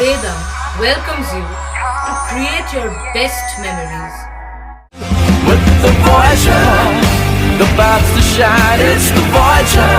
Vedam welcomes you to create your best memories. With the Voyager, the paths to shine, it's the Voyager,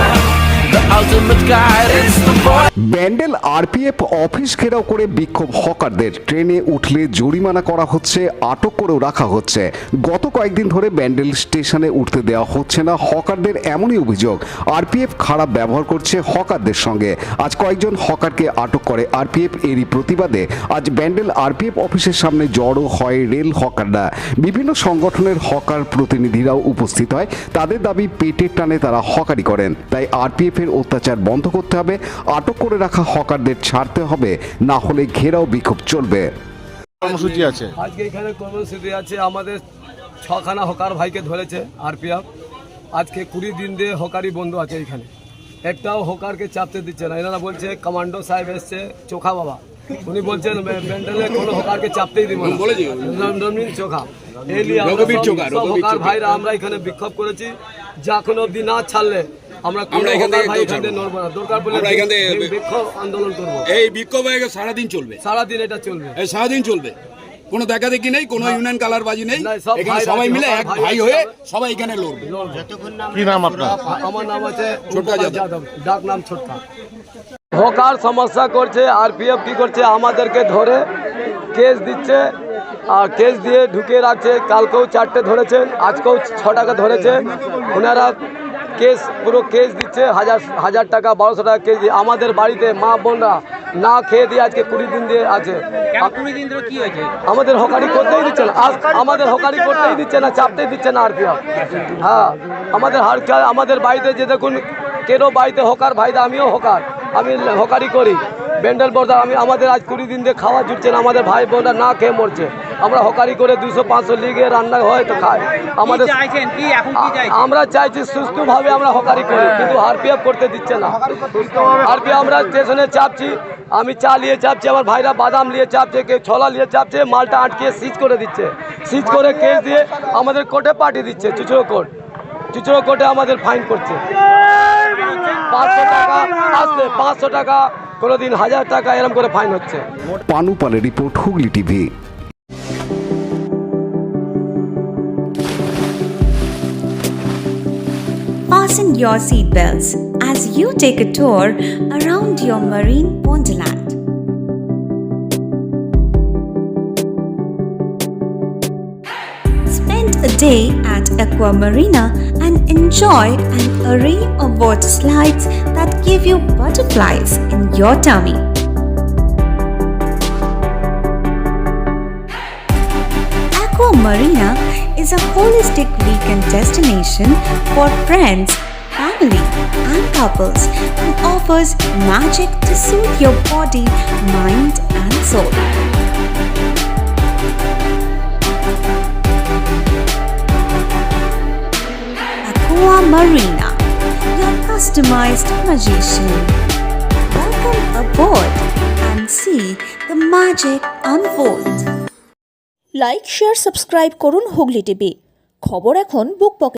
the ultimate guide, it's the Voyager. Bandel RPF office ঘেরাও করে বিক্ষোভ হকারদের, ট্রেনে উঠলে জরিমানা করা হচ্ছে, আটক করেও রাখা হচ্ছে। গত কয়েকদিন ধরে ব্যান্ডেল স্টেশনে উঠতে দেওয়া হচ্ছে না হকারদের, এমনই অভিযোগ। আরপিএফ খারাপ ব্যবহার করছে হকারদের সঙ্গে। আজ কয়েকজন হকারকে আটক করে আরপিএফ। এরই প্রতিবাদে আজ ব্যান্ডেল আরপিএফ অফিসের সামনে জড়ো হয় রেল হকাররা। বিভিন্ন সংগঠনের হকার প্রতিনিধিরাও উপস্থিত হয়। তাদের দাবি, পেটের টানে তারা হকারি করেন, তাই আরপিএফ এর অত্যাচার বন্ধ করতে হবে, আটক করে রাখা হকারদের ছাড়তে হবে, না হলে ঘেরাও বিক্ষোভ চলবে। কর্মসূচি আছে আজকে এখানে কর্মসূচি আছে। আমাদের 6খানা হকার ভাইকে ধরেছে আরপিএফ। আজকে 20 দিন দিয়ে হকারি বন্ধ আছে এখানে। একটাও হকারকে চাপতে দিচ্ছে না। এনারা বলছে কমান্ডো সাহেব এসছে, চোখা বাবা, উনি বলছেন ব্যান্ডেলে কোনো হকারকে চাপতেই দিব না, রণবীর চোখা। এই নিয়ে সব হকার ভাইরা আমরা এখানে বিক্ষোভ করেছি। যখন অবধি না ছাড়লে আমরা এখান থেকে নড়বো না। দরকার পড়লে বিক্ষোভ আন্দোলন করবো। এই বিক্ষোভ সারাদিন চলবে, সারাদিন এটা চলবে, এই সারাদিন চলবে। কোনো দেখা দেখি নেই, কোনো ইউনিয়ন কালারবাজি নেই। এখানে ভাই সবাই মিলে এক ভাই হয়ে সবাই এখানে লড়বে। কি নাম আপনার? আমার নাম আছে ছোটকা যাদব, ডাক নাম ছোটকা। হকার সমস্যা করছে। আরপিএফ কি করছে, আমাদেরকে ধরে কেস দিচ্ছে আর কেস দিয়ে ঢুকিয়ে রাখছে। কালকেও 4টে ধরেছেন, আজকেও 6টাকে ধরেছে। ওনারা কেস পুরো কেস দিচ্ছে, 1000 টাকা 1200 টাকা কেস দিয়ে। আমাদের বাড়িতে মা বোনরা না খেয়ে দিয়ে আজকে 20 দিন দিয়ে আছে। 20 দিন ধরে কি হয়েছে? আমাদের হকারি করতেই দিচ্ছে না, আমাদের হকারি করতেই দিচ্ছে না, চাপতেই দিচ্ছে না আরপিএফ। হ্যাঁ, আমাদের বাড়িতে যে দেখুন, কেন বাড়িতে হকার ভাইদা, আমিও হকার, আমি হকারি করি ব্যান্ডেল বর্দা। আমাদের আজ 20 দিন দিয়ে খাওয়া জুটছে না। আমাদের ভাই বোনরা না খেয়ে মরছে। আমরা হকারি করে 200-500 লিগে রান্না হয় তো খাই। আমাদের আমরা চাইছি সুস্থভাবে আমরা হকারি করি, কিন্তু আরপিএফ করতে দিচ্ছে না। আরপিএফ আমরা স্টেশনে চাপছি, আমি চা নিয়ে চাপছি, আমার ভাইরা বাদাম নিয়ে চাপছে, কেউ ছোলা নিয়ে চাপছে, মালটা আটকে সিজ করে দিচ্ছে। সিজ করে কেস দিয়ে আমাদের কোর্টে পাঠিয়ে দিচ্ছে, চুচড়ো কোর্টে আমাদের ফাইন করছে। 500 টাকা আসলে 500 টাকা, কোনোদিন 1000 টাকা, এরকম করে ফাইন হচ্ছে। পানু পালের report, Hooghly TV. Fasten your seatbelts as you take a tour around your marine wonderland. Spend a day at Aqua Marina and enjoy an array of water slides that give you butterflies in your tummy. Aqua Marina is a holistic weekend destination for friends, family, and couples and offers magic to soothe your body, mind, and soul. Aqua Marina, your customized magician. Welcome aboard and see the magic unfold. Like, share, subscribe করুন Hooghly TV. খবর এখন বুক পকেটে।